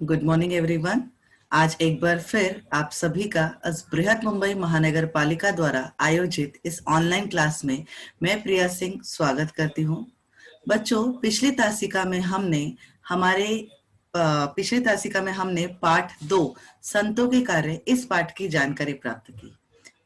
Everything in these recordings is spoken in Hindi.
Good morning everyone. आज एक बार फिर आप सभी का इस बृहद मुंबई महानगर पालिका द्वारा आयोजित इस ऑनलाइन क्लास में मैं प्रिया सिंह स्वागत करती हूँ। बच्चों, पिछली तासिका में हमने पाठ 2 संतों के कार्य इस पाठ की जानकारी प्राप्त की।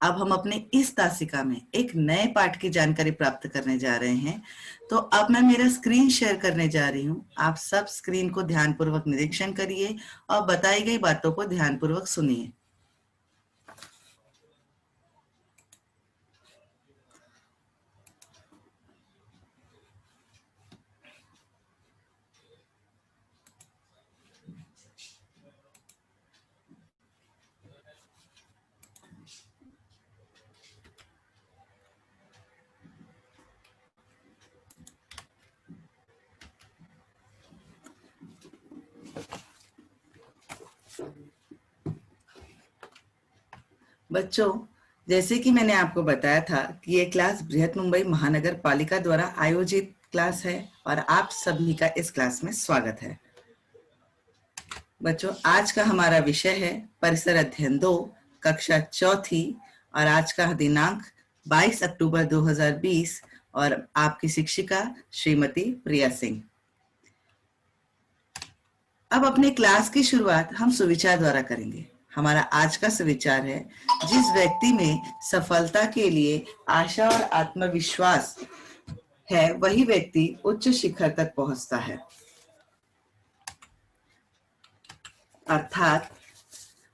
अब हम अपने इस तासिका में एक नए पाठ की जानकारी प्राप्त करने जा रहे हैं। तो अब मैं मेरा स्क्रीन शेयर करने जा रही हूँ। आप सब स्क्रीन को ध्यानपूर्वक निरीक्षण करिए और बताई गई बातों को ध्यानपूर्वक सुनिए। बच्चों, जैसे कि मैंने आपको बताया था कि ये क्लास बृहद मुंबई महानगर पालिका द्वारा आयोजित क्लास है और आप सभी का इस क्लास में स्वागत है। बच्चों, आज का हमारा विषय है परिसर अध्ययन 2 कक्षा चौथी और आज का दिनांक 22 अक्टूबर 2020 और आपकी शिक्षिका श्रीमती प्रिया सिंह। अब अपने क्लास की शुरुआत हम सुविचार द्वारा करेंगे। हमारा आज का सुविचार है, जिस व्यक्ति में सफलता के लिए आशा और आत्मविश्वास है वही व्यक्ति उच्च शिखर तक पहुंचता है। अर्थात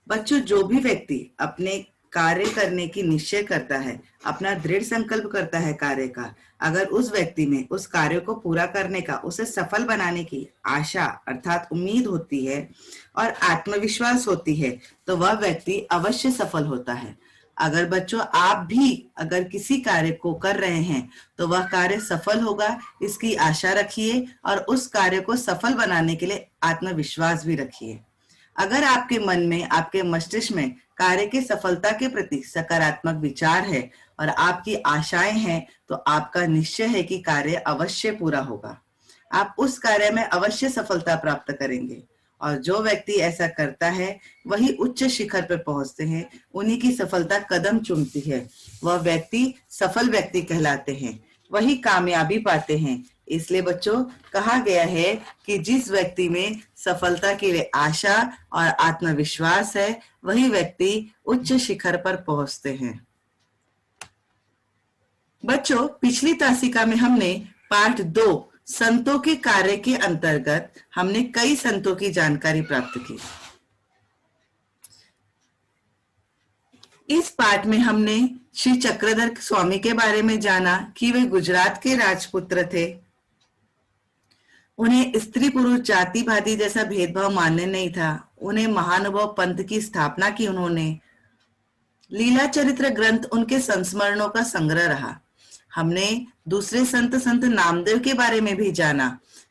बच्चों, जो भी व्यक्ति अपने कार्य करने की निश्चय करता है, अपना दृढ़ संकल्प करता है कार्य का, अगर उस व्यक्ति में उस कार्य को पूरा करने का, उसे सफल बनाने की आशा अर्थात उम्मीद होती है और आत्मविश्वास होती है, तो वह व्यक्ति अवश्य सफल होता है। अगर बच्चों आप भी अगर किसी कार्य को कर रहे हैं तो वह कार्य सफल होगा, इसकी आशा रखिए और उस कार्य को सफल बनाने के लिए आत्मविश्वास भी रखिए। अगर आपके मन में, आपके मस्तिष्क में कार्य की सफलता के प्रति सकारात्मक विचार है और आपकी आशाएं हैं, तो आपका निश्चय है कि कार्य अवश्य पूरा होगा। आप उस कार्य में अवश्य सफलता प्राप्त करेंगे और जो व्यक्ति ऐसा करता है वही उच्च शिखर पर पहुंचते हैं, उन्हीं की सफलता कदम चूमती है। वह व्यक्ति सफल व्यक्ति कहलाते हैं, वही कामयाबी पाते हैं। इसलिए बच्चों, कहा गया है कि जिस व्यक्ति में सफलता के लिए आशा और आत्मविश्वास है वही व्यक्ति उच्च शिखर पर पहुंचते हैं। बच्चों, पिछली तासिका में हमने पाठ 2 संतों के कार्य के अंतर्गत हमने कई संतों की जानकारी प्राप्त की। इस पाठ में हमने श्री चक्रधर स्वामी के बारे में जाना कि वे गुजरात के राजपुत्र थे। उन्हें स्त्री पुरुष जाति भांति जैसा भेदभाव मान्य नहीं था। उन्हें महानुभव पंथ की स्थापना की उन्होंने। लीला चरित्र ग्रंथ उनके संस्मरणों का संग्रह रहा। हमने दूसरे संत नामदेव के बारे में भी जाना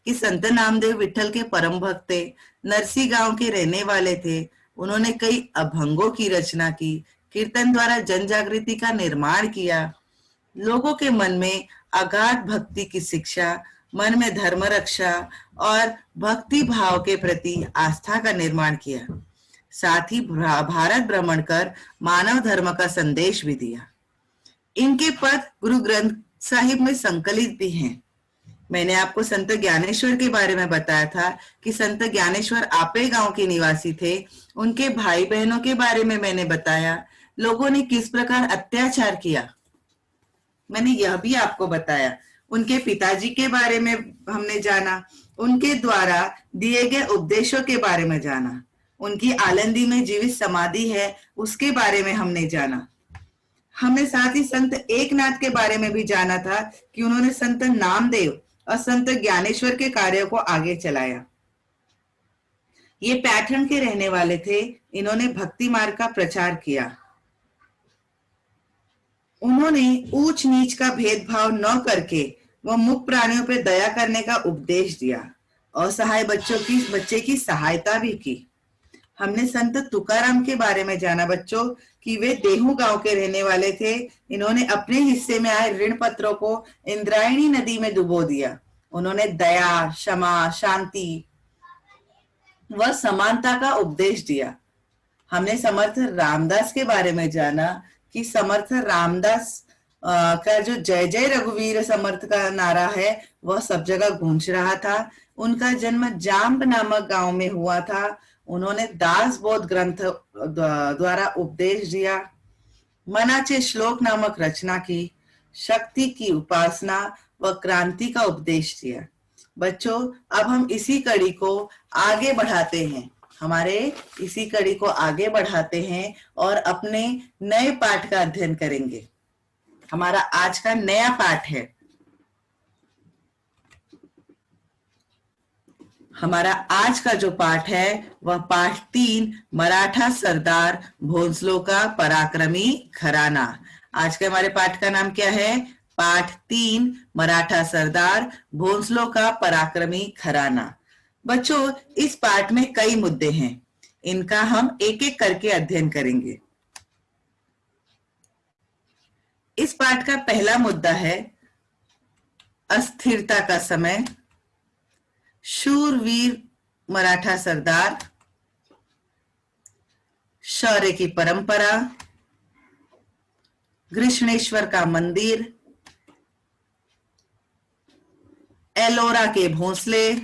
कि संत नामदेव विठल के परम भक्त थे, नरसी गांव के रहने वाले थे। उन्होंने कई अभंगों की रचना की, कीर्तन द्वारा जन जागृति का निर्माण किया, लोगों के मन में अगाध भक्ति की शिक्षा, मन में धर्म रक्षा और भक्ति भाव के प्रति आस्था का निर्माण किया। साथ ही भारत भ्रमण कर मानव धर्म का संदेश भी दिया। इनके पद गुरु ग्रंथ साहिब में संकलित भी हैं। मैंने आपको संत ज्ञानेश्वर के बारे में बताया था कि संत ज्ञानेश्वर आपे गांव के निवासी थे। उनके भाई बहनों के बारे में मैंने बताया, लोगों ने किस प्रकार अत्याचार किया मैंने यह भी आपको बताया। उनके पिताजी के बारे में हमने जाना, उनके द्वारा दिए गए उपदेशों के बारे में जाना, उनकी आलंदी में जीवित समाधि है उसके बारे में हमने जाना। हमने साथ ही संत एकनाथ के बारे में भी जाना था कि उन्होंने संत नामदेव और संत ज्ञानेश्वर के कार्यों को आगे चलाया। ये पैटर्न के रहने वाले थे। इन्होंने भक्ति मार्ग का प्रचार किया। उन्होंने ऊंच नीच का भेदभाव न करके वह मुक्त प्राणियों पर दया करने का उपदेश दिया। असहाय बच्चे की सहायता भी की। हमने संत तुकाराम के बारे में जाना बच्चों कि वे देहू गांव के रहने वाले थे। इन्होंने अपने हिस्से में आए ऋण पत्रों को इंद्रायणी नदी में डुबो दिया। उन्होंने दया, क्षमा, शांति वह समानता का उपदेश दिया। हमने समर्थ रामदास के बारे में जाना कि समर्थ रामदास का जो जय जय रघुवीर समर्थ का नारा है वह सब जगह गूंज रहा था। उनका जन्म जाम्ब नामक गांव में हुआ था। उन्होंने दास बोध ग्रंथ द्वारा उपदेश दिया। मनाचे श्लोक नामक रचना की, शक्ति की उपासना व क्रांति का उपदेश दिया। बच्चों, अब हम इसी कड़ी को आगे बढ़ाते हैं। हमारे इसी कड़ी को आगे बढ़ाते हैं और अपने नए पाठ का अध्ययन करेंगे। हमारा आज का नया पाठ है, हमारा आज का जो पाठ है वह पाठ 3, मराठा सरदार भोंसले का पराक्रमी घराना। आज के हमारे पाठ का नाम क्या है? पाठ 3, मराठा सरदार भोंसले का पराक्रमी घराना। बच्चों, इस पाठ में कई मुद्दे हैं, इनका हम एक एक करके अध्ययन करेंगे। इस पाठ का पहला मुद्दा है अस्थिरता का समय, शूरवीर मराठा सरदार, शौर्य की परंपरा, कृष्णेश्वर का मंदिर, एलोरा के भोंसले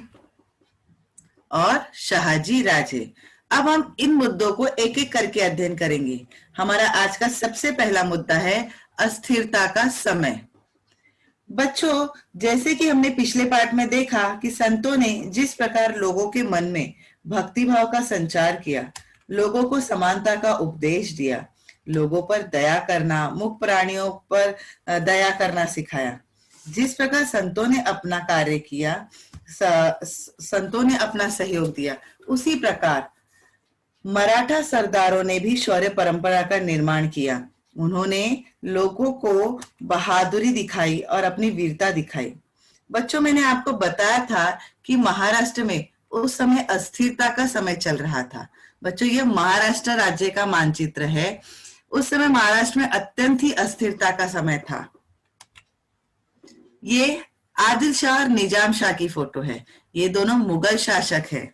और शाहजी राजे। अब हम इन मुद्दों को एक एक करके अध्ययन करेंगे। हमारा आज का सबसे पहला मुद्दा है अस्थिरता का समय। बच्चों, जैसे कि हमने पिछले पाठ में देखा कि संतों ने जिस प्रकार लोगों के मन में भक्ति भाव का संचार किया, लोगों को समानता का उपदेश दिया, लोगों पर दया करना, मूक प्राणियों पर दया करना सिखाया, जिस प्रकार संतों ने अपना कार्य किया, संतों ने अपना सहयोग दिया, उसी प्रकार मराठा सरदारों ने भी शौर्य परंपरा का निर्माण किया। उन्होंने लोगों को बहादुरी दिखाई और अपनी वीरता दिखाई। बच्चों, मैंने आपको बताया था कि महाराष्ट्र में उस समय अस्थिरता का समय चल रहा था। बच्चों, यह महाराष्ट्र राज्य का मानचित्र है। उस समय महाराष्ट्र में अत्यंत ही अस्थिरता का समय था। ये आदिल शाह और निजाम शाह की फोटो है। ये दोनों मुगल शासक हैं।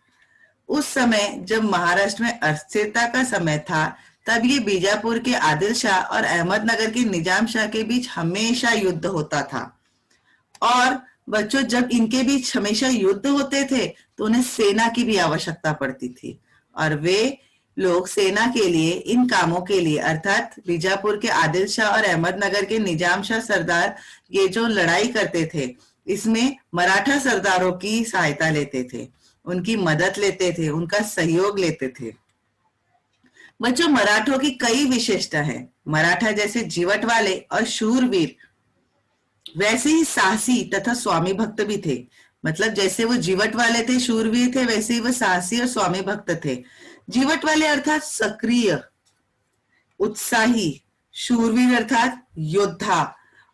उस समय जब महाराष्ट्र में अस्थिरता का समय था, तब ये बीजापुर के आदिल शाह और अहमदनगर के निजाम शाह के बीच हमेशा युद्ध होता था। और बच्चों, जब इनके बीच हमेशा युद्ध होते थे तो उन्हें सेना की भी आवश्यकता पड़ती थी, और वे लोग सेना के लिए, इन कामों के लिए, अर्थात बीजापुर के आदिल शाह और अहमदनगर के निजाम शाह सरदार ये जो लड़ाई करते थे, इसमें मराठा सरदारों की सहायता लेते थे, उनकी मदद लेते थे, उनका सहयोग लेते थे। बच्चों, मराठों की कई विशेषता है। मराठा जैसे जीवट वाले और शूरवीर, वैसे ही साहसी तथा स्वामी भक्त भी थे। मतलब जैसे वो जीवट वाले थे, शूरवीर थे, वैसे ही वो साहसी और स्वामी भक्त थे। जीवट वाले अर्थात सक्रिय, उत्साही, शूरवीर अर्थात योद्धा,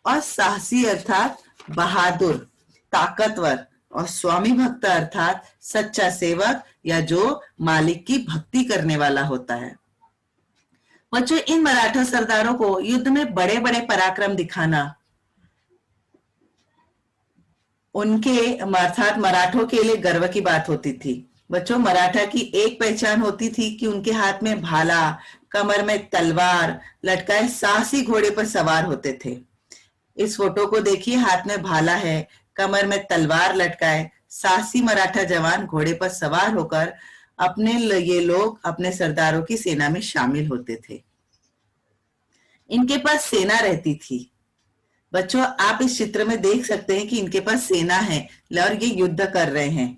और साहसी अर्थात बहादुर, ताकतवर, और स्वामी भक्त अर्थात सच्चा सेवक या जो मालिक की भक्ति करने वाला होता है। बच्चों, इन मराठा सरदारों को युद्ध में बड़े बड़े पराक्रम दिखाना उनके अर्थात मराठों के लिए गर्व की बात होती थी। बच्चों, मराठा की एक पहचान होती थी कि उनके हाथ में भाला, कमर में तलवार लटकाए साहसी घोड़े पर सवार होते थे। इस फोटो को देखिए, हाथ में भाला है, कमर में तलवार लटकाए साहसी मराठा जवान घोड़े पर सवार होकर ये लोग अपने सरदारों की सेना में शामिल होते थे। इनके पास सेना रहती थी। बच्चों, आप इस चित्र में देख सकते हैं कि इनके पास सेना है और ये युद्ध कर रहे हैं।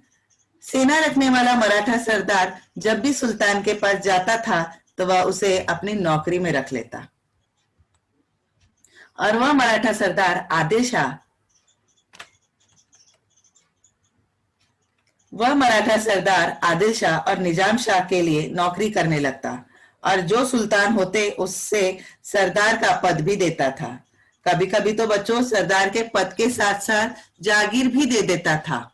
सेना रखने वाला मराठा सरदार जब भी सुल्तान के पास जाता था तो वह उसे अपनी नौकरी में रख लेता, और वह मराठा सरदार आदिल शाह और निजाम शाह के लिए नौकरी करने लगता, और जो सुल्तान होते उससे सरदार का पद भी देता था। कभी कभी तो बच्चों, सरदार के पद के साथ साथ जागीर भी दे देता था।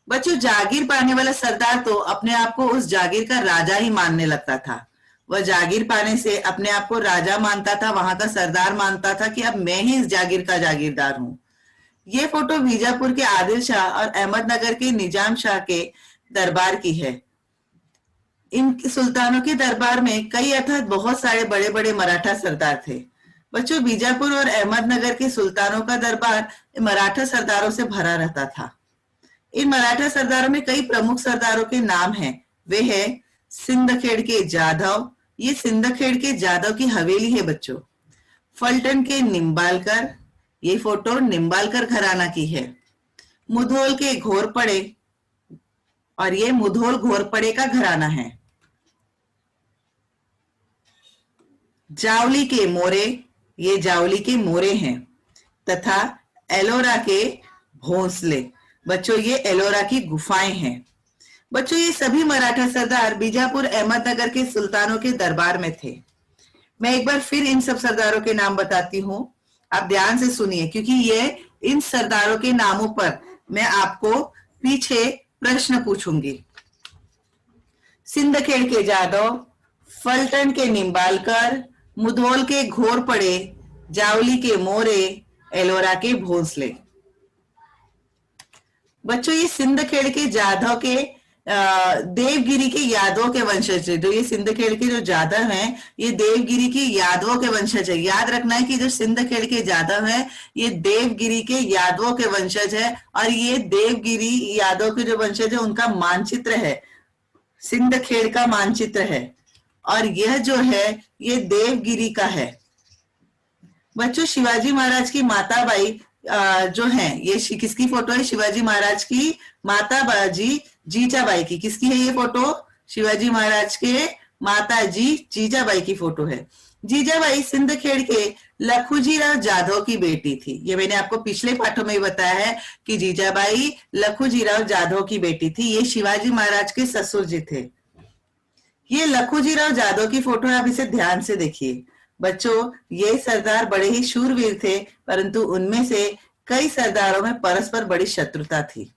बच्चों, जागीर पाने वाला सरदार तो अपने आप को उस जागीर का राजा ही मानने लगता था। वह जागीर पाने से अपने आप को राजा मानता था, वहां का सरदार मानता था कि अब मैं ही इस जागीर का जागीरदार हूं। ये फोटो बीजापुर के आदिल शाह और अहमदनगर के निजाम शाह के दरबार की है। इन सुल्तानों के दरबार में कई अर्थात बहुत सारे बड़े बड़े मराठा सरदार थे। बच्चों, बीजापुर और अहमदनगर के सुल्तानों का दरबार मराठा सरदारों से भरा रहता था। इन मराठा सरदारों में कई प्रमुख सरदारों के नाम हैं। वे हैं सिंदखेड़ के जाधव, ये सिंदखेड़ के जाधव की हवेली है बच्चों। फलटन के निम्बालकर, ये फोटो निम्बालकर घराना की है। मुधोल के घोरपड़े, और ये मुधोल घोरपड़े का घराना है। जावली के मोरे, ये जावली के मोरे हैं। तथा एलोरा के भोंसले, बच्चों ये एलोरा की गुफाएं हैं। बच्चों, ये सभी मराठा सरदार बीजापुर अहमदनगर के सुल्तानों के दरबार में थे। मैं एक बार फिर इन सब सरदारों के नाम बताती हूँ, आप ध्यान से सुनिए, क्योंकि ये इन सरदारों के नामों पर मैं आपको पीछे प्रश्न पूछूंगी। सिंदखेड़ के जादव, फलटन के निम्बालकर, मुधोल के घोरपड़े, जावली के मोरे, एलोरा के भोंसले। बच्चों, ये सिंदखेड़ के जाधव के देवगिरी के यादवों के वंशज है। जो ये सिंदखेड़ के जो जाधव हैं, ये देवगिरी के यादवों के वंशज है। याद रखना है कि जो सिंदखेड़ के जाधव हैं, ये देवगिरी के यादवों के वंशज है, और ये देवगिरी यादव के जो वंशज है उनका मानचित्र है, सिंदखेड़ का मानचित्र है, और यह जो है ये देवगिरी का है। बच्चों, शिवाजी महाराज की माता बाई जो है, ये किसकी फोटो है? शिवाजी महाराज की माता बाजी जीजाबाई की। किसकी है ये फोटो? शिवाजी महाराज के माता जी जीजाबाई की फोटो है। जीजाबाई सिंदखेड़ के लखुजीराव जाधव की बेटी थी। ये मैंने आपको पिछले पाठों में ही बताया है कि जीजाबाई लखुजीराव जाधव की बेटी थी। ये शिवाजी महाराज के ससुर जी थे। ये लखुजीराव जाधव की फोटो है, आप इसे ध्यान से देखिए। बच्चों, ये सरदार बड़े ही शूरवीर थे, परंतु उनमें से कई सरदारों में परस्पर बड़ी शत्रुता थी।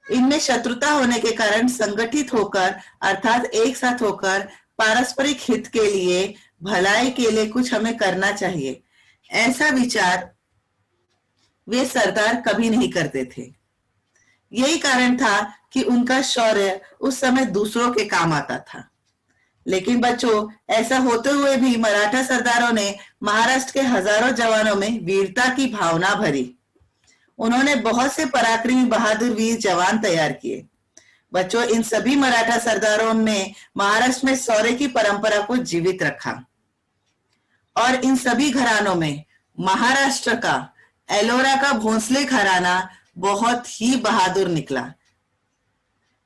इनमें शत्रुता होने के कारण संगठित होकर अर्थात एक साथ होकर पारस्परिक हित के लिए, भलाई के लिए कुछ हमें करना चाहिए, ऐसा विचार वे सरदार कभी नहीं करते थे। यही कारण था कि उनका शौर्य उस समय दूसरों के काम आता था। लेकिन बच्चों, ऐसा होते हुए भी मराठा सरदारों ने महाराष्ट्र के हजारों जवानों में वीरता की भावना भरी। उन्होंने बहुत से पराक्रमी बहादुर वीर जवान तैयार किए। बच्चों, इन सभी मराठा सरदारों ने महाराष्ट्र में शौर्य की परंपरा को जीवित रखा, और इन सभी घरानों में महाराष्ट्र का एलोरा का भोंसले घराना बहुत ही बहादुर निकला।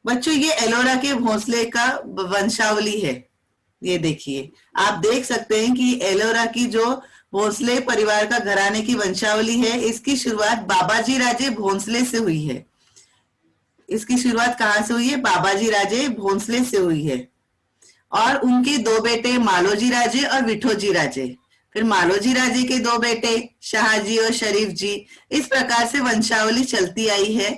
बच्चों, ये एलोरा के भोंसले का वंशावली है। ये देखिए, आप देख सकते हैं कि एलोरा की जो भोंसले परिवार का घराने की वंशावली है, इसकी शुरुआत बाबाजी राजे भोंसले से हुई है। इसकी शुरुआत कहां से हुई है? बाबाजी राजे भोंसले से हुई है। और उनके दो बेटे मालोजी राजे और विठोजी राजे, फिर मालोजी राजे के दो बेटे शाहजी और शरीफ जी। इस प्रकार से वंशावली चलती आई है।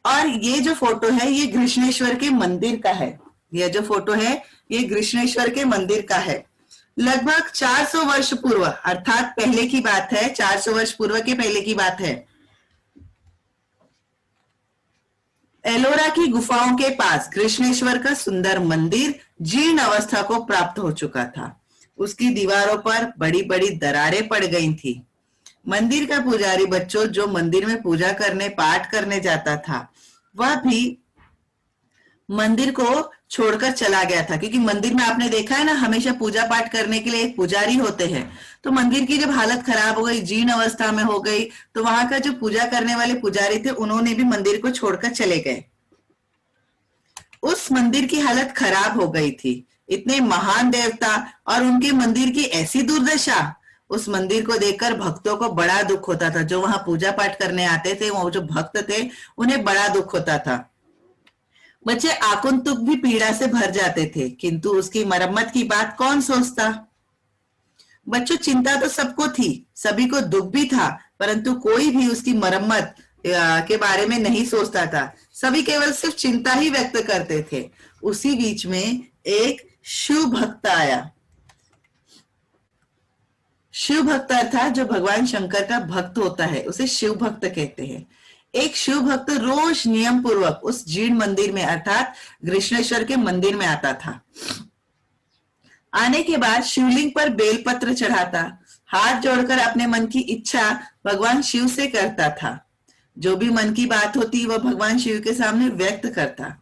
और ये जो फोटो है, ये कृष्णेश्वर के मंदिर का है। यह जो फोटो है, ये कृष्णेश्वर के मंदिर का है। लगभग 400 वर्ष पूर्व, अर्थात पहले की बात है, 400 वर्ष पूर्व के पहले की बात है, एलोरा की गुफाओं के पास कृष्णेश्वर का सुंदर मंदिर जीर्ण अवस्था को प्राप्त हो चुका था। उसकी दीवारों पर बड़ी बड़ी दरारें पड़ गई थी। मंदिर का पुजारी बच्चों जो मंदिर में पूजा करने, पाठ करने जाता था, वह भी मंदिर को छोड़कर चला गया था। क्योंकि मंदिर में आपने देखा है ना, हमेशा पूजा पाठ करने के लिए एक पुजारी होते हैं। तो मंदिर की जब हालत खराब हो गई, जीर्ण अवस्था में हो गई, तो वहां का जो पूजा करने वाले पुजारी थे, उन्होंने भी मंदिर को छोड़कर चले गए। उस मंदिर की हालत खराब हो गई थी। इतने महान देवता और उनके मंदिर की ऐसी दुर्दशा, उस मंदिर को देखकर भक्तों को बड़ा दुख होता था। जो वहां पूजा पाठ करने आते थे, वो जो भक्त थे, उन्हें बड़ा दुख होता था। बच्चे आकुंतुक भी पीड़ा से भर जाते थे, किंतु उसकी मरम्मत की बात कौन सोचता। बच्चों, चिंता तो सबको थी, सभी को दुख भी था, परंतु कोई भी उसकी मरम्मत के बारे में नहीं सोचता था। सभी केवल सिर्फ चिंता ही व्यक्त करते थे। उसी बीच में एक शिव भक्त आया। शिव भक्त अर्थात जो भगवान शंकर का भक्त होता है, उसे शिव भक्त कहते हैं। एक शिव भक्त रोज नियम पूर्वक उस जीर्ण मंदिर में अर्थात कृष्णेश्वर के मंदिर में आता था। आने के बाद शिवलिंग पर बेलपत्र चढ़ाता, हाथ जोड़कर अपने मन की इच्छा भगवान शिव से करता था। जो भी मन की बात होती वह भगवान शिव के सामने व्यक्त करता।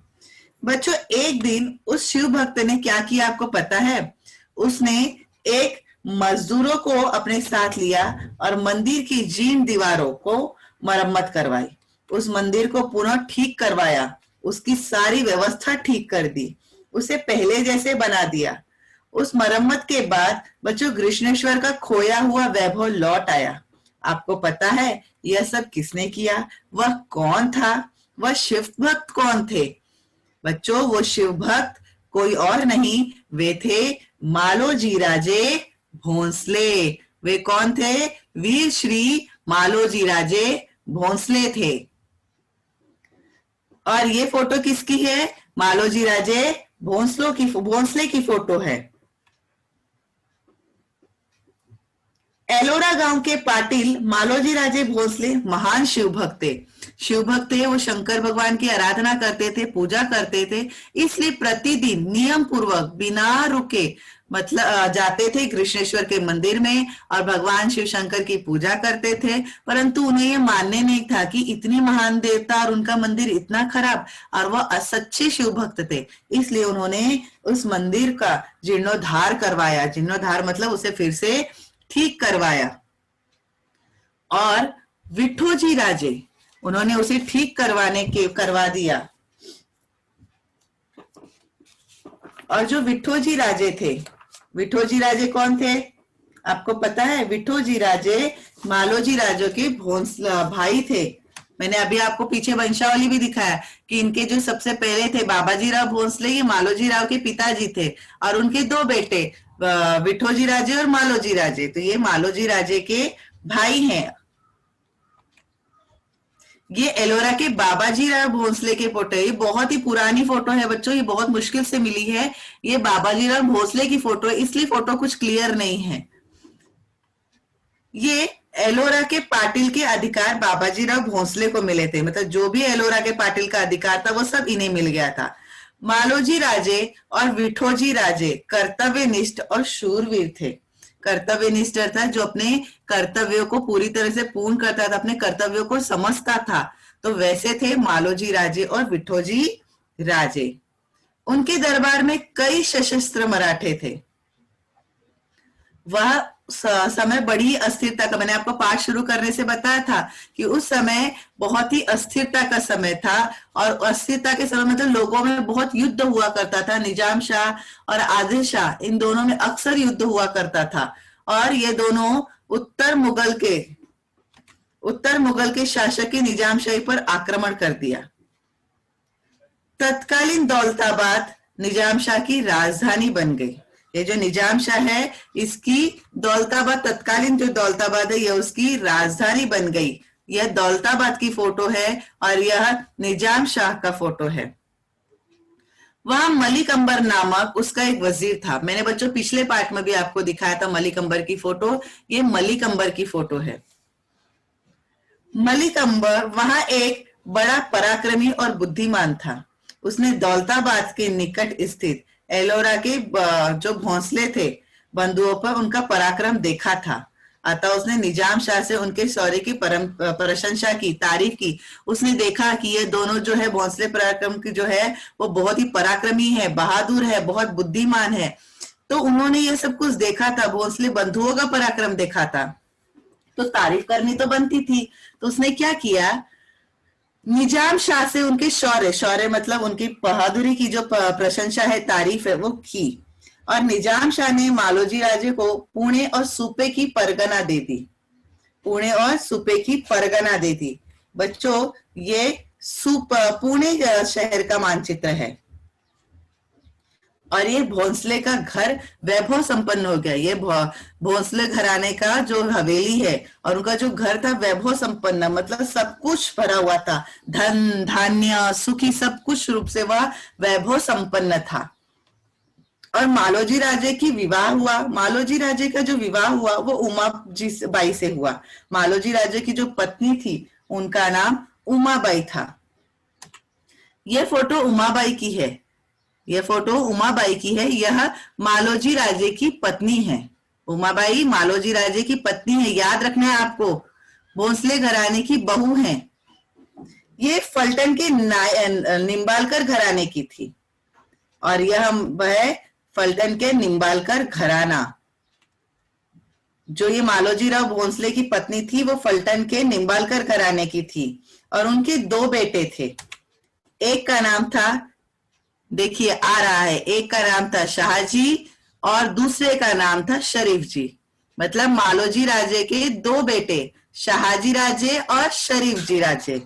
बच्चों, एक दिन उस शिव भक्त ने क्या किया आपको पता है? उसने एक मजदूरों को अपने साथ लिया और मंदिर की जीर्ण दीवारों को मरम्मत करवाई। उस मंदिर को पुनः ठीक करवाया, उसकी सारी व्यवस्था ठीक कर दी, उसे पहले जैसे बना दिया। उस मरम्मत के बाद बच्चों कृष्णेश्वर का खोया हुआ वैभव लौट आया। आपको पता है यह सब किसने किया? वह कौन था? वह शिव भक्त कौन थे? बच्चों, वो शिव भक्त कोई और नहीं, वे थे मालोजी राजे भोंसले। वे कौन थे? वीर श्री मालोजी राजे भोंसले थे। और ये फोटो किसकी है? मालोजी राजे भोंसले की फोटो है। एलोरा गांव के पाटिल मालोजी राजे भोंसले महान शिव भक्त थे। शिव भक्त थे, वो शंकर भगवान की आराधना करते थे, पूजा करते थे, इसलिए प्रतिदिन नियम पूर्वक बिना रुके मतलब जाते थे कृष्णेश्वर के मंदिर में और भगवान शिव शंकर की पूजा करते थे। परंतु उन्हें ये मानने नहीं था कि इतनी महान देवता और उनका मंदिर इतना खराब, और वह असच्चे शिव भक्त थे। इसलिए उन्होंने उस मंदिर का जीर्णोद्धार करवाया। जीर्णोद्धार मतलब उसे फिर से ठीक करवाया। और विठोजी राजे, उन्होंने उसे ठीक करवा दिया। और जो विठोजी राजे थे, विठोजी राजे कौन थे आपको पता है? विठोजी राजे मालोजी राजों के भाई थे। मैंने अभी आपको पीछे वंशावली भी दिखाया कि इनके जो सबसे पहले थे बाबाजी राव भोंसले, ये मालोजी राव के पिताजी थे, और उनके दो बेटे विठोजी राजे और मालोजी राजे। तो ये मालोजी राजे के भाई हैं। ये एलोरा के बाबाजी राव भोंसले के फोटो है। ये बहुत ही पुरानी फोटो है बच्चों, ये बहुत मुश्किल से मिली है। ये बाबाजी राव भोंसले की फोटो है, इसलिए फोटो कुछ क्लियर नहीं है। ये एलोरा के पाटिल के अधिकार बाबाजी राव भोंसले को मिले थे। मतलब जो भी एलोरा के पाटिल का अधिकार था वो सब इन्हें मिल गया था। मालोजी राजे और विठोजी राजे कर्तव्यनिष्ठ और शूरवीर थे। कर्तव्यनिष्ठ अर्थात जो अपने कर्तव्यों को पूरी तरह से पूर्ण करता था, अपने कर्तव्यों को समझता था, तो वैसे थे मालोजी राजे और विठोजी राजे। उनके दरबार में कई सशस्त्र मराठे थे। वह समय बड़ी अस्थिरता का, मैंने आपको पाठ शुरू करने से बताया था कि उस समय बहुत ही अस्थिरता का समय था। और अस्थिरता के समय मतलब लोगों में बहुत युद्ध हुआ करता था। निजाम शाह और आदिल शाह, इन दोनों में अक्सर युद्ध हुआ करता था। और ये दोनों उत्तर मुगल के शासक के निजाम शाही पर आक्रमण कर दिया। तत्कालीन दौलताबाद निजाम शाह की राजधानी बन गई। ये जो निजाम शाह है, इसकी दौलताबाद, तत्कालीन जो दौलताबाद है, यह उसकी राजधानी बन गई। यह दौलताबाद की फोटो है और यह निजाम शाह का फोटो है। वहां मलिक अंबर नामक उसका एक वजीर था। मैंने बच्चों पिछले पार्ट में भी आपको दिखाया था मलिक अंबर की फोटो। ये मलिक अंबर की फोटो है। मलिक अंबर वहां एक बड़ा पराक्रमी और बुद्धिमान था। उसने दौलताबाद के निकट स्थित एलोरा के जो भोंसले थे बंधुओं पर उनका पराक्रम देखा था। अतः उसने निजाम शाह से उनके शौर्य की प्रशंसा की, तारीफ की। उसने देखा कि ये दोनों जो है भोंसले पराक्रम की जो है वो बहुत ही पराक्रमी है, बहादुर है, बहुत बुद्धिमान है। तो उन्होंने ये सब कुछ देखा था, भोंसले बंधुओं का पराक्रम देखा था, तो तारीफ करनी तो बनती थी। तो उसने क्या किया, निजाम शाह से उनके शौर्य मतलब उनकी बहादुरी की जो प्रशंसा है, तारीफ है, वो की। और निजाम शाह ने मालोजी राजे को पुणे और सूपे की परगना दे दी। पुणे और सूपे की परगना दे दी। बच्चों, ये पुणे शहर का मानचित्र है। और ये भोंसले का घर वैभव संपन्न हो गया। ये भोंसले घराने का जो हवेली है और उनका जो घर था वैभव संपन्न, मतलब सब कुछ भरा हुआ था, धन धान्य सुखी सब कुछ रूप से वह वैभव संपन्न था। और मालोजी राजे की विवाह हुआ। मालोजी राजे का जो विवाह हुआ वो उमा जी बाई से हुआ। मालोजी राजे की जो पत्नी थी उनका नाम उमाबाई था। यह फोटो उमाबाई की है। यह फोटो उमाबाई की है। यह मालोजी राजे की पत्नी है। उमाबाई मालोजी राजे की पत्नी है, याद रखना है आपको। भोंसले घराने की बहू है। ये फलटन के निम्बालकर घराने की थी और यह वह फलटन के निम्बालकर घराना, जो ये मालोजी राव भोंसले की पत्नी थी वो फलटन के निम्बालकर घराने की थी और उनके दो बेटे थे। एक का नाम था, देखिए आ रहा है, एक का नाम था शाहजी और दूसरे का नाम था शरीफ जी। मतलब मालोजी राजे के दो बेटे शाहजी राजे और शरीफ जी राजे।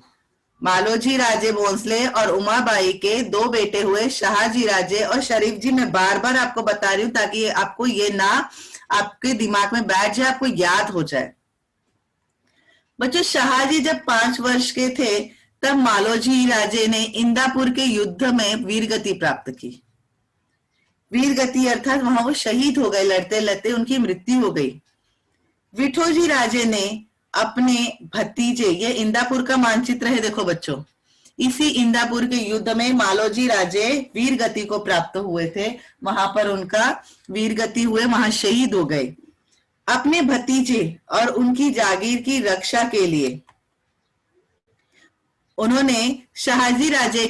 मालोजी राजे भोंसले और उमाबाई के दो बेटे हुए शाहजी राजे और शरीफ जी। मैं बार बार आपको बता रही हूं ताकि आपको ये ना आपके दिमाग में बैठ जाए, आपको याद हो जाए। बच्चों, शाहजी जब 5 वर्ष के थे तब मालोजी राजे ने इंदापुर के युद्ध में वीरगति प्राप्त की। वीरगति अर्थात वहां वो शहीद हो गए, लड़ते लड़ते उनकी मृत्यु हो गई। विठोजी राजे ने अपने भतीजे, ये इंदापुर का मानचित्र है देखो बच्चों, इसी इंदापुर के युद्ध में मालोजी राजे वीरगति को प्राप्त हुए थे। वहां पर उनका वीरगति हुए, वहां शहीद हो गए। अपने भतीजे और उनकी जागीर की रक्षा के लिए उन्होंने शाहजी राजे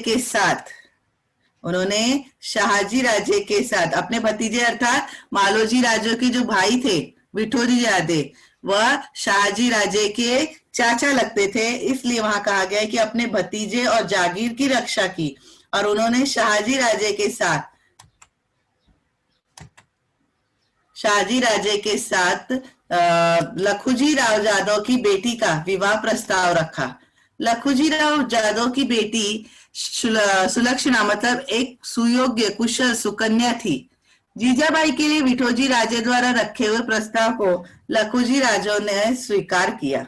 के साथ अपने भतीजे अर्थात मालोजी राजे के जो भाई थे विठोजी राजे, वह शाहजी राजे के चाचा लगते थे, इसलिए वहां कहा गया है कि अपने भतीजे और जागीर की रक्षा की। और उन्होंने शाहजी राजे के साथ लखुजी राव जादव की बेटी का विवाह प्रस्ताव रखा। लखुजी राव जादव की बेटी सुलक्षणा मतलब एक सुयोग्य कुशल सुकन्या थी। जीजाबाई के लिए विठोजी राजे द्वारा रखे हुए प्रस्ताव को लखुजी राजों ने स्वीकार किया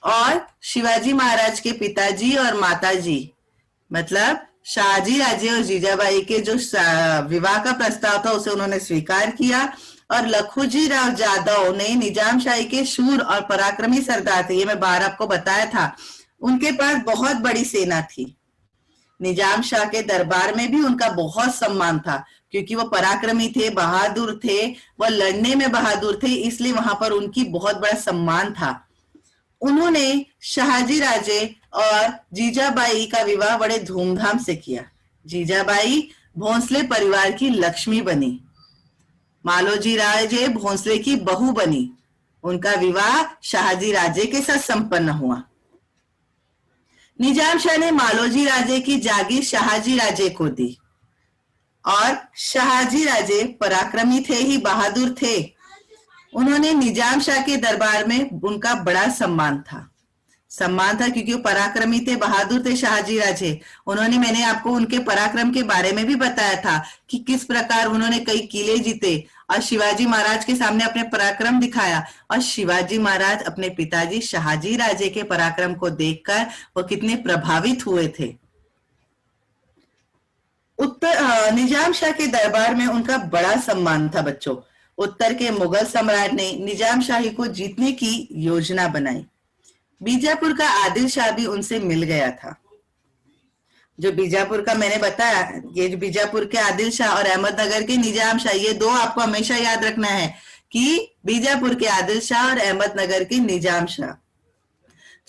और शिवाजी महाराज के पिताजी और माताजी मतलब शाहजी राजे और जीजाबाई के जो विवाह का प्रस्ताव था उसे उन्होंने स्वीकार किया। और लखुजी राव जादव ने निजाम शाही के शूर और पराक्रमी सरदार थे, ये मैं बाहर आपको बताया था। उनके पास बहुत बड़ी सेना थी। निजाम शाह के दरबार में भी उनका बहुत सम्मान था क्योंकि वो पराक्रमी थे, बहादुर थे, वह लड़ने में बहादुर थे, इसलिए वहां पर उनकी बहुत बड़ा सम्मान था। उन्होंने शाहजी राजे और जीजाबाई का विवाह बड़े धूमधाम से किया। जीजाबाई भोंसले परिवार की लक्ष्मी बनी, मालोजी राजे भोंसले की बहू बनी। उनका विवाह शाहजी राजे के साथ संपन्न हुआ। निजाम शाह ने मालोजी राजे की जागीर शाहजी राजे को दी और शाहजी राजे पराक्रमी थे ही, बहादुर थे। उन्होंने निजाम शाह के दरबार में उनका बड़ा सम्मान था क्योंकि वो पराक्रमी थे, बहादुर थे शाहजी राजे। उन्होंने, मैंने आपको उनके पराक्रम के बारे में भी बताया था कि किस प्रकार उन्होंने कई किले जीते और शिवाजी महाराज के सामने अपने पराक्रम दिखाया। और शिवाजी महाराज अपने पिताजी शाहजी राजे के पराक्रम को देखकर वो कितने प्रभावित हुए थे। निजाम शाह के दरबार में उनका बड़ा सम्मान था बच्चों। उत्तर के मुगल सम्राट ने निजाम शाही को जीतने की योजना बनाई। बीजापुर का आदिल शाह भी उनसे मिल गया था। जो बीजापुर का मैंने बताया, ये जो बीजापुर के आदिल शाह और अहमदनगर के निजाम शाह, ये दो आपको हमेशा याद रखना है कि बीजापुर के आदिल शाह और अहमदनगर के निजाम शाह।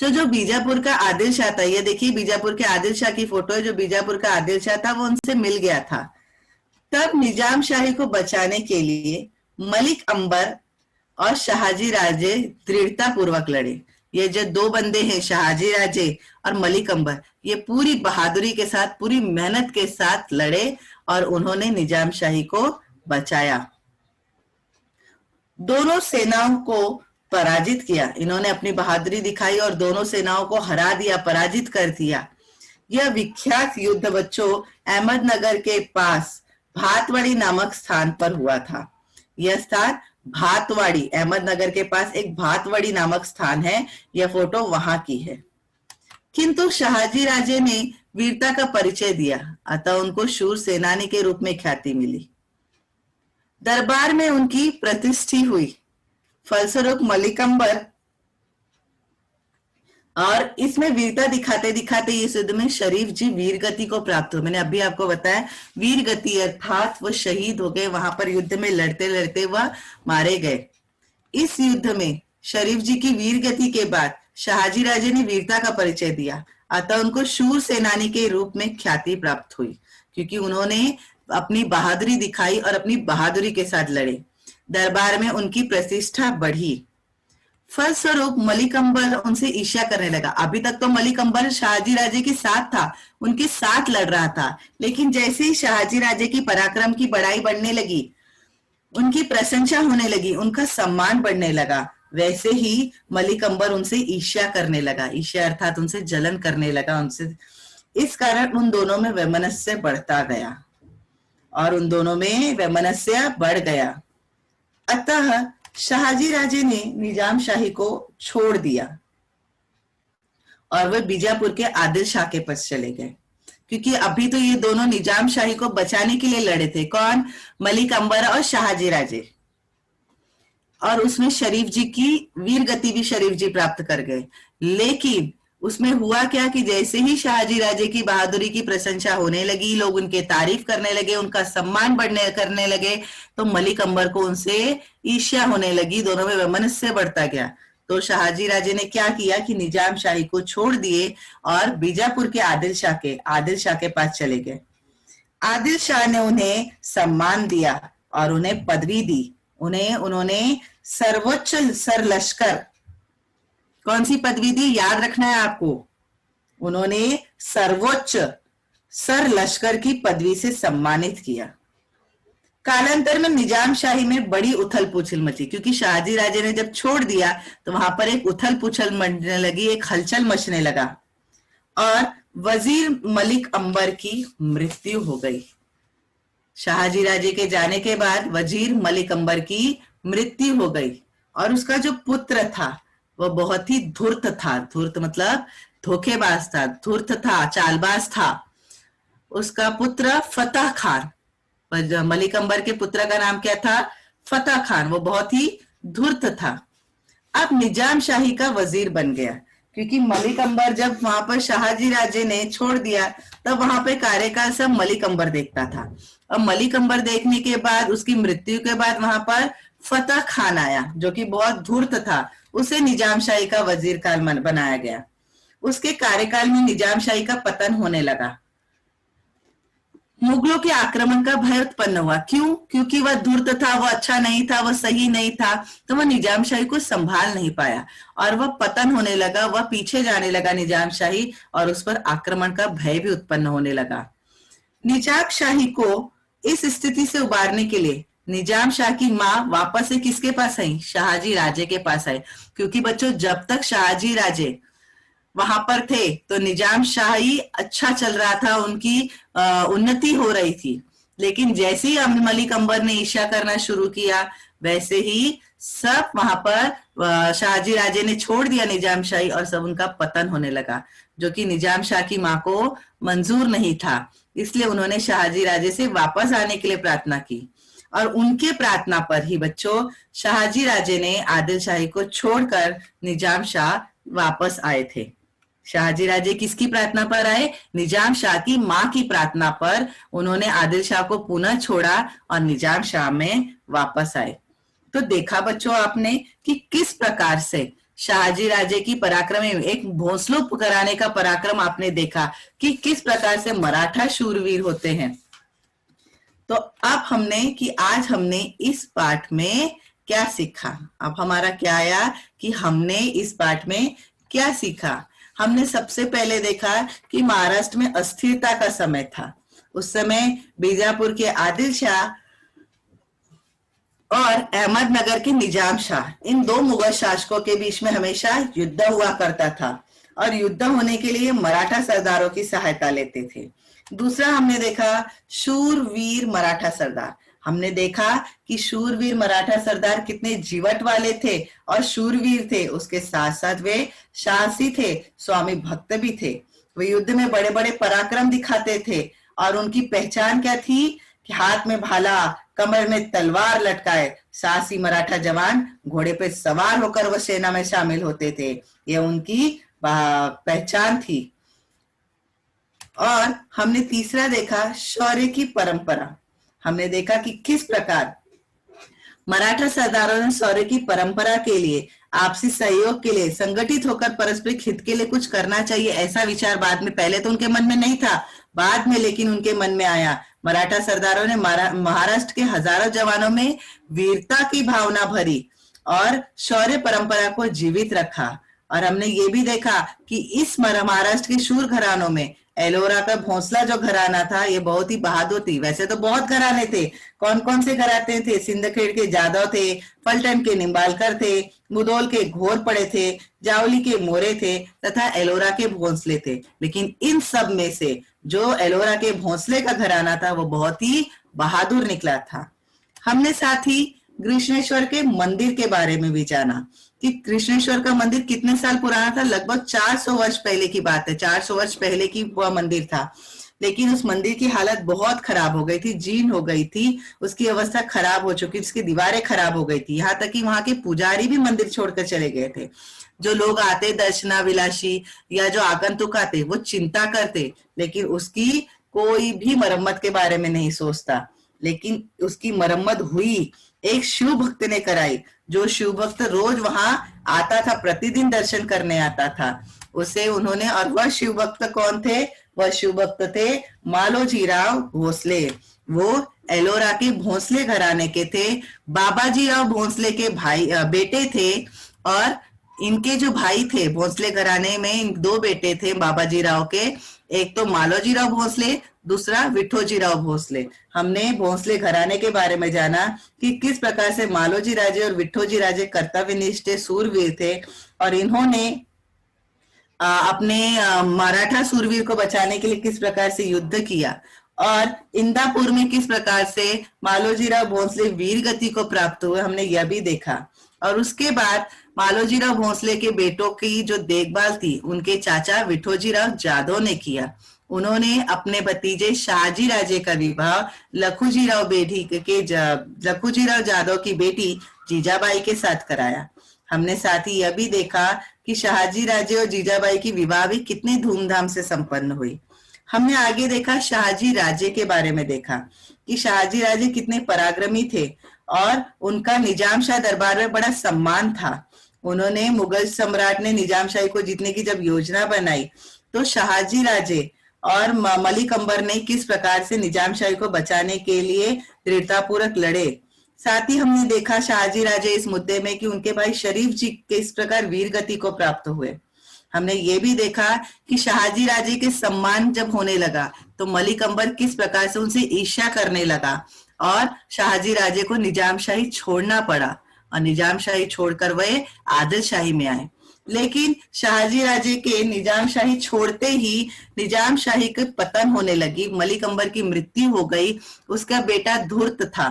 जो बीजापुर का आदिल शाह था, ये देखिए बीजापुर के आदिल शाह की फोटो है। जो बीजापुर का आदिल शाह था वो उनसे मिल गया था। तब निजाम शाही को बचाने के लिए मलिक अंबर और शाहजी राजे दृढ़ता पूर्वक लड़े। ये जो दो बंदे हैं शाहजी राजे और मलिक अंबर, ये पूरी बहादुरी के साथ, पूरी मेहनत के साथ लड़े और उन्होंने निजाम शाही को बचाया। दोनों सेनाओं को पराजित किया। इन्होंने अपनी बहादुरी दिखाई और दोनों सेनाओं को हरा दिया, पराजित कर दिया। यह विख्यात युद्ध बच्चों अहमदनगर के पास भातवाड़ी नामक स्थान पर हुआ था। यह स्थान भातवाड़ी, अहमदनगर के पास एक भातवाड़ी नामक स्थान है। यह फोटो वहां की है। किंतु शाहजी राजे ने वीरता का परिचय दिया, अतः उनको शूर सेनानी के रूप में ख्याति मिली। दरबार में उनकी प्रतिष्ठा हुई। फलस्वरूप मलिक अंबर और इसमें वीरता दिखाते दिखाते इस युद्ध में शरीफ जी वीर गति को प्राप्त हो। मैंने अभी आपको बताया वीर गति अर्थात वो शहीद हो गए, वहां पर युद्ध में लड़ते लड़ते वह मारे गए। इस युद्ध में शरीफ जी की वीर गति के बाद शहाजी राजे ने वीरता का परिचय दिया, अतः उनको शूर सेनानी के रूप में ख्याति प्राप्त हुई, क्योंकि उन्होंने अपनी बहादुरी दिखाई और अपनी बहादुरी के साथ लड़े। दरबार में उनकी प्रतिष्ठा बढ़ी। फलस्वरूप मलिक अंबर उनसे ईर्ष्या करने लगा। अभी तक तो मलिक अंबर शाहजी राजे के साथ था, उनके साथ लड़ रहा था, लेकिन जैसे ही शाहजी राजे की पराक्रम की बड़ाई बढ़ने लगी, उनकी प्रशंसा होने लगी, उनका सम्मान बढ़ने लगा, वैसे ही मलिक अंबर उनसे ईर्ष्या करने लगा। ईर्ष्या अर्थात उनसे जलन करने लगा उनसे। इस कारण उन दोनों में वैमनस्य बढ़ता गया और उन दोनों में वैमनस्य बढ़ गया। अतः शाहजी राजे ने निजाम शाही को छोड़ दिया और वे बीजापुर के आदिल शाह के पास चले गए, क्योंकि अभी तो ये दोनों निजाम शाही को बचाने के लिए लड़े थे। कौन? मलिक अंबर और शाहजी राजे। और उसमें शरीफ जी की वीर गति भी शरीफ जी प्राप्त कर गए। लेकिन उसमें हुआ क्या कि जैसे ही शाहजी राजे की बहादुरी की प्रशंसा होने लगी, लोग उनके तारीफ करने लगे, उनका सम्मान बढ़ने करने लगे, तो मलिक अंबर को उनसे ईर्ष्या होने लगी, दोनों में वैमनस्य बढ़ता गया। तो शाहजी राजे ने क्या किया कि निजाम शाही को छोड़ दिए और बीजापुर के आदिल शाह के पास चले गए। आदिल शाह ने उन्हें सम्मान दिया और उन्हें पदवी दी। उन्होंने सर्वोच्च सर लश्कर, कौन सी पदवी दी याद रखना है आपको, उन्होंने सर्वोच्च सर लश्कर की पदवी से सम्मानित किया। कालांतर में निजाम शाही में बड़ी उथल पुथल मची, क्योंकि शाहजी राजे ने जब छोड़ दिया तो वहां पर एक उथल पुथल मचने लगी, एक हलचल मचने लगा और वजीर मलिक अंबर की मृत्यु हो गई। शाहजी राजे के जाने के बाद वजीर मलिक अंबर की मृत्यु हो गई और उसका जो पुत्र था वह बहुत ही धूर्त था। धूर्त मतलब धोखेबाज था, धूर्त था, चालबाज था। उसका पुत्र फतेह खान, मलिक अंबर के पुत्र का नाम क्या था? फतेह खान। वो बहुत ही धूर्त था। अब निजाम शाही का वजीर बन गया, क्योंकि मलिक अंबर जब वहां पर शाहजी राजे ने छोड़ दिया तब वहां पे कार्यकाल सब मलिक अंबर देखता था। अब मलिक अंबर देखने के बाद उसकी मृत्यु के बाद वहां पर फतेह खान आया, जो कि बहुत धूर्त था, उसे निजाम शाही का वजीर काल बनाया गया। उसके कार्यकाल में निजाम शाही का पतन होने लगा। मुगलों के आक्रमण का भय उत्पन्न हुआ। क्यों? क्योंकि वह धूर्त था, वह अच्छा नहीं था, वह सही नहीं था, तो वह निजाम शाही को संभाल नहीं पाया और वह पतन होने लगा, वह पीछे जाने लगा निजाम शाही, और उस पर आक्रमण का भय भी उत्पन्न होने लगा। निजाम शाही को इस स्थिति से उबारने के लिए निजाम शाह की माँ वापस से किसके पास आई? शाहजी राजे के पास आई, क्योंकि बच्चों जब तक शाहजी राजे वहां पर थे तो निजाम शाही अच्छा चल रहा था, उनकी उन्नति हो रही थी। लेकिन जैसे ही मलिक अंबर ने ईर्ष्या करना शुरू किया, वैसे ही सब वहां पर शाहजी राजे ने छोड़ दिया निजाम शाही और सब उनका पतन होने लगा, जो कि निजाम शाह की माँ को मंजूर नहीं था। इसलिए उन्होंने शाहजी राजे से वापस आने के लिए प्रार्थना की और उनके प्रार्थना पर ही बच्चों शाहजी राजे ने आदिल शाही को छोड़कर निजाम शाह वापस आए थे। शाहजी राजे किसकी प्रार्थना पर आए? निजाम शाह की मां की प्रार्थना पर उन्होंने आदिल शाह को पुनः छोड़ा और निजाम शाह में वापस आए। तो देखा बच्चों आपने कि किस प्रकार से शाहजी राजे की पराक्रम, एक भोंसलों कराने का पराक्रम आपने देखा कि किस प्रकार से मराठा शूरवीर होते हैं। तो अब आज हमने इस पाठ में क्या सीखा? अब हमारा क्या आया कि हमने इस पाठ में क्या सीखा? हमने सबसे पहले देखा कि महाराष्ट्र में अस्थिरता का समय था। उस समय बीजापुर के आदिल शाह और अहमदनगर के निजाम शाह, इन दो मुगल शासकों के बीच में हमेशा युद्ध हुआ करता था और युद्ध होने के लिए मराठा सरदारों की सहायता लेते थे। दूसरा हमने देखा शूरवीर मराठा सरदार। हमने देखा कि शूरवीर मराठा सरदार कितने जीवट वाले थे और शूरवीर थे, उसके साथ साथ वे साहसी थे, स्वामी भक्त भी थे। वे युद्ध में बड़े बड़े पराक्रम दिखाते थे और उनकी पहचान क्या थी कि हाथ में भाला, कमर में तलवार लटकाए साहसी मराठा जवान घोड़े पे सवार होकर वह सेना में शामिल होते थे। यह उनकी पहचान थी। और हमने तीसरा देखा शौर्य की परंपरा। हमने देखा कि किस प्रकार मराठा सरदारों ने शौर्य की परंपरा के लिए, आपसी सहयोग के लिए, संगठित होकर पारस्परिक हित के लिए कुछ करना चाहिए, ऐसा विचार बाद में, पहले तो उनके मन में नहीं था, बाद में लेकिन उनके मन में आया। मराठा सरदारों ने महाराष्ट्र के हजारों जवानों में वीरता की भावना भरी और शौर्य परंपरा को जीवित रखा। और हमने ये भी देखा कि इस महाराष्ट्र के शूर घरानों में एलोरा का भोंसला जो घराना था, ये बहुत ही बहादुर थी। वैसे तो बहुत घराने थे, कौन कौन से घराने थे? सिंदखेड़ के जादव थे, फलटन के निम्बालकर थे, मुदोल के घोर पड़े थे, जावली के मोरे थे तथा एलोरा के भोंसले थे। लेकिन इन सब में से जो एलोरा के भोंसले का घराना था वो बहुत ही बहादुर निकला था। हमने साथ ही कृष्णेश्वर के मंदिर के बारे में भी जाना कि कृष्णेश्वर का मंदिर कितने साल पुराना था। लगभग 400 वर्ष पहले की बात है, 400 वर्ष पहले की वह मंदिर था। लेकिन उस मंदिर की हालत बहुत खराब हो गई थी, जीर्ण हो गई थी, उसकी अवस्था खराब हो चुकी, उसकी दीवारें खराब हो गई थी। यहाँ तक कि वहां के पुजारी भी मंदिर छोड़कर चले गए थे। जो लोग आते दर्शनाभिलाषी या जो आगंतुक आते वो चिंता करते, लेकिन उसकी कोई भी मरम्मत के बारे में नहीं सोचता। लेकिन उसकी मरम्मत हुई, एक शिव भक्त ने कराई। जो शिव भक्त रोज वहां आता था, प्रतिदिन दर्शन करने आता था, उसे उन्होंने, और वह शिव भक्त कौन थे? वह शिव भक्त थे मालोजीराव भोसले। वो एलोरा के भोसले घराने के थे, बाबाजीराव भोसले के भाई बेटे थे। और इनके जो भाई थे भोसले घराने में, दो बेटे थे बाबाजीराव के, एक तो मालोजीराव भोसले, दूसरा विठोजीराव भोसले। हमने भोसले घराने के बारे में जाना कि किस प्रकार से मालोजी राजे और विठोजी राजे कर्तव्यनिष्ठ सूरवीर थे और इन्होंने अपने मराठा सूरवीर को बचाने के लिए किस प्रकार से युद्ध किया और इंदापुर में किस प्रकार से मालोजीराव भोसले वीर गति को प्राप्त हुए, हमने यह भी देखा। और उसके बाद मालोजीराव भोसले के बेटों की जो देखभाल थी उनके चाचा विठोजीराव जाधव ने किया। उन्होंने अपने भतीजे शाहजी राजे का विवाह लखूजीराव जाधव की बेटी जीजाबाई के साथ कराया। हमने साथ ही यह भी देखा कि शाहजी राजे और जीजाबाई की विवाह भी कितनी धूमधाम से संपन्न हुई। हमने आगे देखा शाहजी राजे के बारे में देखा कि शाहजी राजे कितने पराक्रमी थे और उनका निजाम शाह दरबार में बड़ा सम्मान था। उन्होंने, मुगल सम्राट ने निजाम शाही को जीतने की जब योजना बनाई तो शाहजी राजे और मलिक अंबर ने किस प्रकार से निजाम शाही को बचाने के लिए दृढ़तापूर्वक लड़े। साथ ही हमने देखा शाहजी राजे इस मुद्दे में कि उनके भाई शरीफ जी किस प्रकार वीर गति को प्राप्त हुए। हमने ये भी देखा कि शाहजी राजे के सम्मान जब होने लगा तो मलिक अंबर किस प्रकार से उनसे ईर्ष्या करने लगा और शाहजी राजे को निजाम शाही छोड़ना पड़ा और निजाम शाही छोड़कर वह आदिल शाही में आए। लेकिन शाहजी राजे के निजाम शाही छोड़ते ही निजाम शाही के पतन होने लगी, मलिक अंबर की मृत्यु हो गई। उसका बेटा धूर्त था,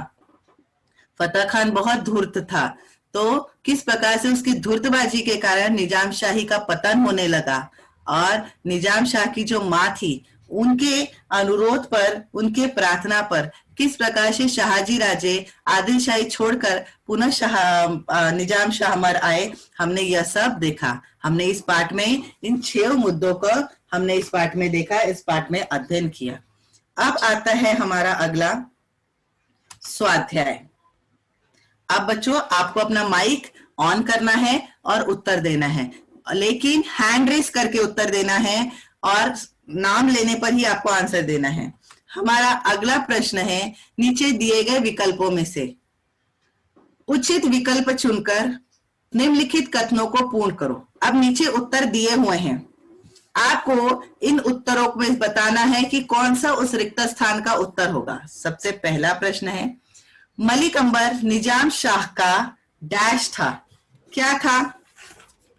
फतेह खान बहुत धूर्त था, तो किस प्रकार से उसकी धूर्तबाजी के कारण निजाम शाही का पतन होने लगा और निजाम शाह की जो माँ थी उनके अनुरोध पर, उनके प्रार्थना पर किस प्रकार से शाहजी राजे आदिल शाही छोड़कर पुनः निजाम शाह अमर आए, हमने यह सब देखा। हमने इस पाठ में इन 6 मुद्दों को हमने इस पाठ में देखा, इस पाठ में अध्ययन किया। अब आता है हमारा अगला स्वाध्याय। अब बच्चों आपको अपना माइक ऑन करना है और उत्तर देना है, लेकिन हैंड रेस करके उत्तर देना है और नाम लेने पर ही आपको आंसर देना है। हमारा अगला प्रश्न है, नीचे दिए गए विकल्पों में से उचित विकल्प चुनकर निम्नलिखित कथनों को पूर्ण करो। अब नीचे उत्तर दिए हुए हैं, आपको इन उत्तरों में बताना है कि कौन सा उस रिक्त स्थान का उत्तर होगा। सबसे पहला प्रश्न है, मलिक अंबर निजाम शाह का डैश था। क्या था?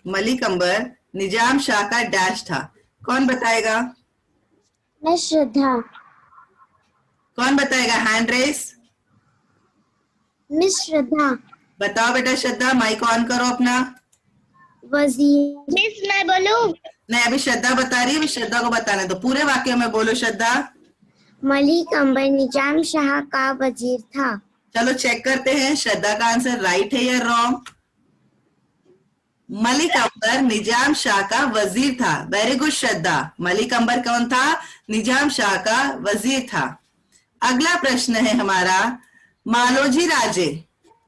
मलिक अंबर निजाम शाह का डैश था। कौन बताएगा? मैं श्रद्धा। कौन बताएगा? Hand raise. मिस श्रद्धा। बताओ बेटा श्रद्धा, माइक ऑन करो अपना। वजीर। मिस मैं बोलूं? नहीं, अभी श्रद्धा बता रही है, अभी श्रद्धा को बताने दो। पूरे वाक्य में बोलो श्रद्धा। मलिक अंबर निजाम शाह का वजीर था। चलो चेक करते हैं श्रद्धा का आंसर राइट है या रॉन्ग। मलिक अंबर निजाम शाह का वजीर था। वेरी गुड श्रद्धा, मलिक अंबर कौन था? निजाम शाह का वजीर था। अगला प्रश्न है हमारा, मालोजी राजे।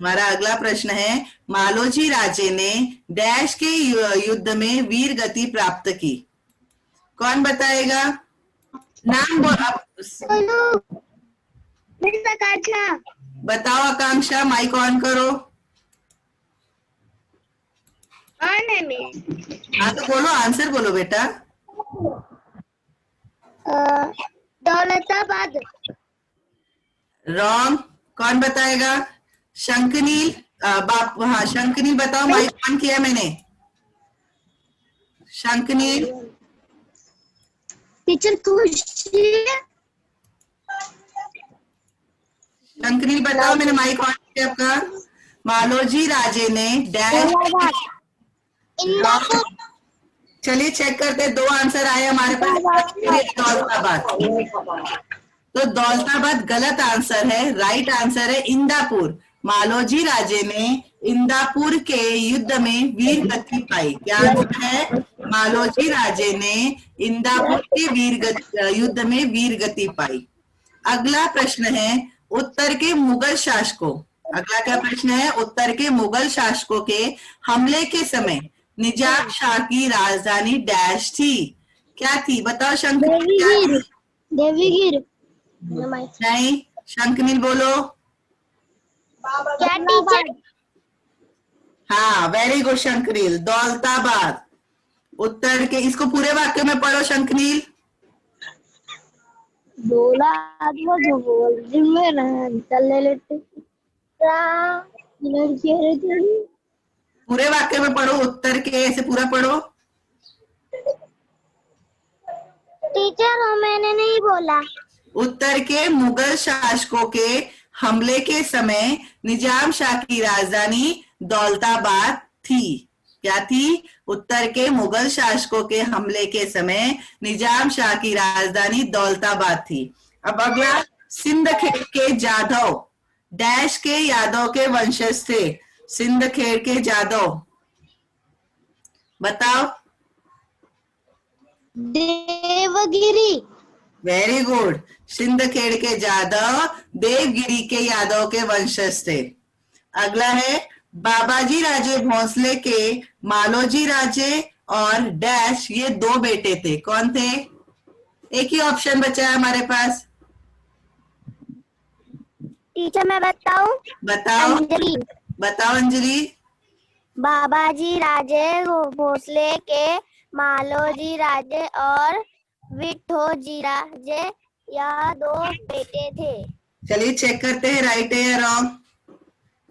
हमारा अगला प्रश्न है, मालोजी राजे ने डैश के युद्ध में वीर गति प्राप्त की। कौन बताएगा? नाम बताओ आकांक्षा, माइक ऑन करो। हाँ तो बोलो, आंसर बोलो बेटा। दौलताबाद। रॉन्ग। कौन बताएगा? शंकनील। बाप, हाँ शंकनील बताओ, माइक ऑन किया मैंने। शंकनील। टीचर खुशी। शंकनील बताओ, मैंने माइक ऑन किया आपका। मालोजी राजे ने डैश। चलिए चेक करते, दो आंसर आए हमारे पास। दौलताबाद। तो दौलताबाद गलत आंसर है, राइट आंसर है इंदापुर। मालोजी राजे ने इंदापुर के युद्ध में वीर गति पाई। क्या आंसर है? मालोजी राजे ने इंदापुर के युद्ध में वीर गति पाई। अगला प्रश्न है, उत्तर के मुगल शासकों। अगला क्या प्रश्न है? उत्तर के मुगल शासकों के हमले के समय निजाम शाह की राजधानी डैश थी। क्या थी? बताओ शंकर। देवीगिर। नहीं, शंकनील बोलो। क्या टीचर? हाँ वेरी गुड शंकनील, दौलताबाद। उत्तर के, इसको पूरे वाक्य में पढ़ो शंकनील। पूरे वाक्य में पढ़ो, उत्तर के ऐसे पूरा पढ़ो। टीचर मैंने नहीं बोला। उत्तर के मुगल शासकों के हमले के समय निजाम शाह की राजधानी दौलताबाद थी। क्या थी? उत्तर के मुगल शासकों के हमले के समय निजाम शाह की राजधानी दौलताबाद थी। अब अगला, सिंध खेड़ के जाधव डैश के यादव के वंशज थे। सिंध खेड़ के जाधव बताओ। देवगिरी। वेरी गुड, सिंध खेड़ के जादव देवगिरी के यादव के वंशज थे। अगला है, बाबाजी राजे भोंसले के मालोजी राजे और डैश ये दो बेटे थे। कौन थे? एक ही ऑप्शन बचा है हमारे पास। टीचर मैं बताऊं? बताओ। अंजलि। बताओ अंजलि। बाबाजी राजे भोसले के मालोजी राजे और विठोजी राजे, यह दो बेटे थे। चलिए चेक करते हैं, राइट है या रॉन्ग।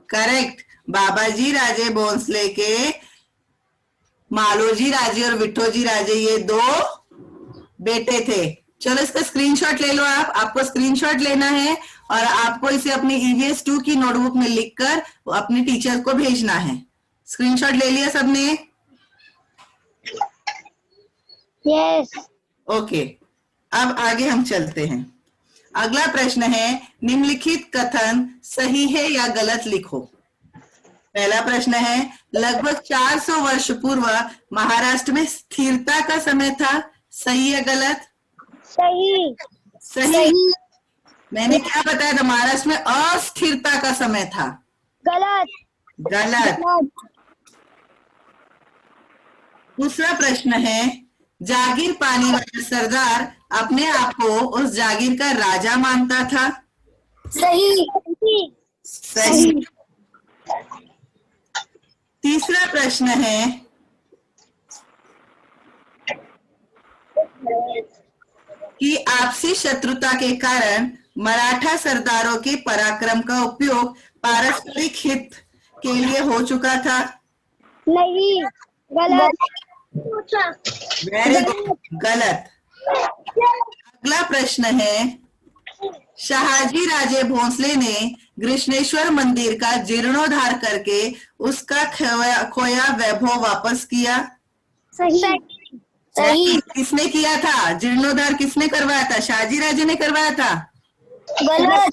करेक्ट, बाबाजी राजे भोंसले के मालोजी राजे और विठोजी राजे ये दो बेटे थे। चलो इसका स्क्रीनशॉट ले लो। आपको स्क्रीनशॉट लेना है और आपको इसे अपनी EVS 2 की नोटबुक में लिखकर अपने टीचर को भेजना है। स्क्रीनशॉट ले लिया सबने? यस। ओके, अब आगे हम चलते हैं। अगला प्रश्न है, निम्नलिखित कथन सही है या गलत लिखो। पहला प्रश्न है, लगभग 400 वर्ष पूर्व महाराष्ट्र में स्थिरता का समय था। सही या गलत? सही। सही। मैंने क्या बताया था? महाराष्ट्र में अस्थिरता का समय था। गलत। गलत। दूसरा प्रश्न है, जागीर पाने वाला सरदार अपने आप को उस जागीर का राजा मानता था। सही। सही। तीसरा प्रश्न है कि आपसी शत्रुता के कारण मराठा सरदारों के पराक्रम का उपयोग पारस्परिक हित के लिए हो चुका था। नहीं। गलत। वेरी गुड, गलत। अगला प्रश्न है, शहाजी राजे भोंसले ने कृष्णेश्वर मंदिर का जीर्णोद्धार करके उसका खोया वैभव वापस किया। सही। सही। किसने किया था? जीर्णोद्धार किसने करवाया था? शाहजी राजे ने करवाया था। गलत।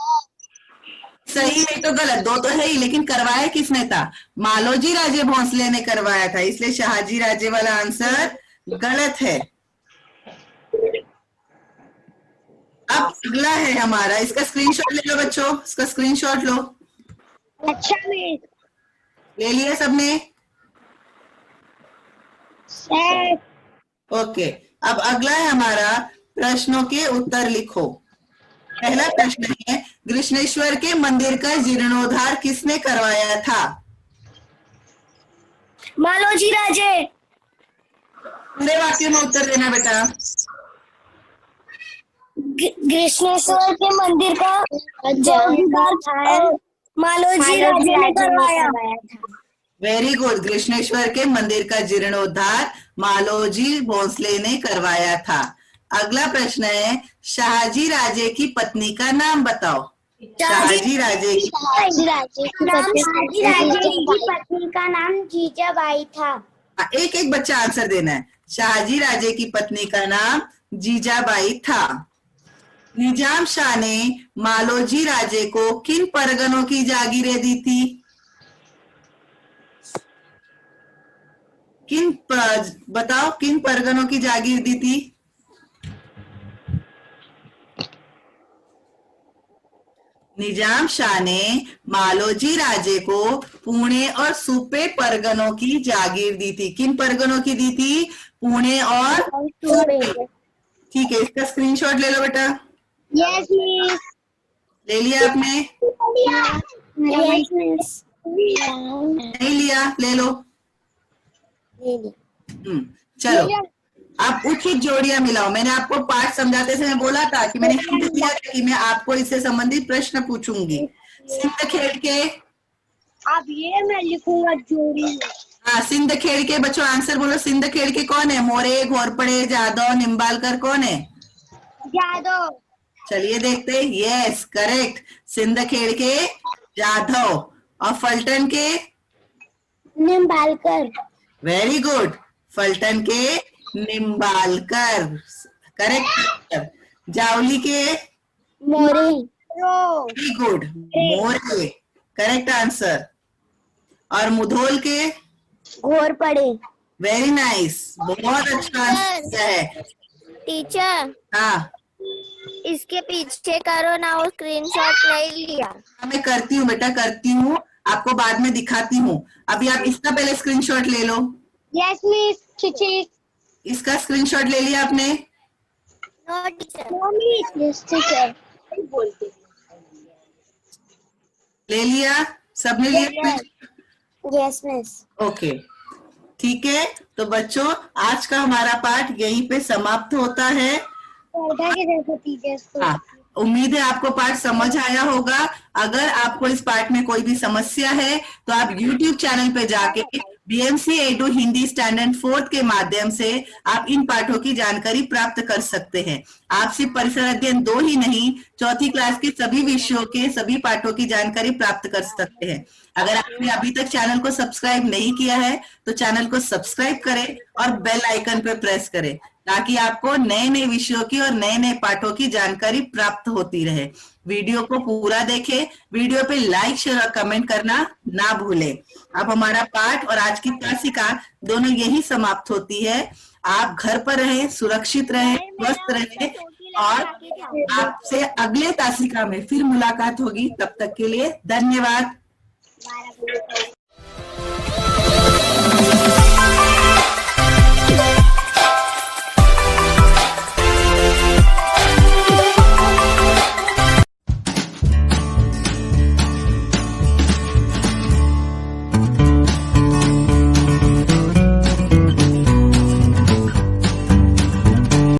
सही नहीं तो गलत, दो तो है ही, लेकिन करवाया किसने था? मालोजी राजे भोंसले ने करवाया था, इसलिए शहाजी राजे वाला आंसर गलत है। अब अगला है हमारा, इसका स्क्रीनशॉट ले लो बच्चों, इसका स्क्रीनशॉट लो। अच्छा मिस। ले लिया सबने? सर। ओके, अब अगला है हमारा, प्रश्नों के उत्तर लिखो। पहला प्रश्न है, कृष्णेश्वर के मंदिर का जीर्णोद्धार किसने करवाया था? मालोजी राजे। पूरे वाक्य में उत्तर देना बेटा। कृष्णेश्वर के मंदिर का जीर्णोद्धार मालोजी राजे ने करवाया। वेरी गुड, कृष्णेश्वर के मंदिर का जीर्णोद्धार मालोजी भोंसले ने करवाया था। अगला प्रश्न है, शहाजी राजे की पत्नी का नाम बताओ। शहाजी राजे की पत्नी का नाम जीजाबाई था। एक एक बच्चा आंसर देना है। शहाजी राजे की पत्नी का नाम जीजाबाई था। निजाम शाह ने मालोजी राजे को किन परगनों की जागीरें दी थी? बताओ, किन परगनों की जागीर दी थी? निजाम शाह ने मालोजी राजे को पुणे और सुपे परगनों की जागीर दी थी। किन परगनों की दी थी? पुणे और सुपे। ठीक है, इसका स्क्रीनशॉट ले लो बेटा। Yes miss. ले लिया आपने? Yes miss. नहीं लिया? ले लो। चलो, आप उचित जोड़ियां मिलाओ। मैंने आपको पाठ समझाते समय बोला था कि मैंने हिंट दिया था कि मैं आपको इससे संबंधित प्रश्न पूछूंगी। सिंध खेड़ के, अब ये मैं लिखूंगा जोड़ी। हाँ, सिंध खेड़ के बच्चों आंसर बोलो। सिंध खेड़ के कौन है? मोरे, घोरपड़े, जादव, निम्बालकर कौन है? जादव। चलिए देखते हैं। यस, करेक्ट, सिंध खेड़ के जाधव। और फलटन के? निम्बालकर। वेरी गुड, फलटन के निम्बालकर, करेक्ट। जावली के? मोरे। वेरी गुड, मोरे, करेक्ट आंसर। और मुधोल के? घोरपड़े। वेरी नाइस, बहुत अच्छा आंसर है। टीचर, हाँ, इसके पीछे करो ना, वो स्क्रीनशॉट नहीं लिया। मैं करती हूँ बेटा, करती हूँ, आपको बाद में दिखाती हूँ। अभी आप इसका पहले स्क्रीनशॉट ले लो। Yes miss. इसका स्क्रीनशॉट ले लिया आपने? No teacher. No miss. Yes teacher. बोलते। ले लिया? सबने लिया? Yes miss. ओके, ठीक है। तो बच्चों, आज का हमारा पाठ यहीं पे समाप्त होता है। हाँ, उम्मीद है आपको पाठ समझ आया होगा। अगर आपको इस पाठ में कोई भी समस्या है तो आप YouTube चैनल पे जाके BMC एडू हिंदी स्टैंडर्ड 4 के माध्यम से आप इन पाठों की जानकारी प्राप्त कर सकते हैं। आप सिर्फ परिसर अध्ययन 2 ही नहीं, चौथी क्लास के सभी विषयों के सभी पाठों की जानकारी प्राप्त कर सकते हैं। अगर आपने अभी तक चैनल को सब्सक्राइब नहीं किया है तो चैनल को सब्सक्राइब करें और बेल आइकन पे प्रेस करें, ताकि आपको नए नए विषयों की और नए नए पाठों की जानकारी प्राप्त होती रहे। वीडियो को पूरा देखें, वीडियो पे लाइक, शेयर और कमेंट करना ना भूलें। अब हमारा पाठ और आज की तासिका दोनों यही समाप्त होती है। आप घर पर रहें, सुरक्षित रहें, स्वस्थ रहें और आपसे अगले तासिका में फिर मुलाकात होगी। तब तक के लिए धन्यवाद।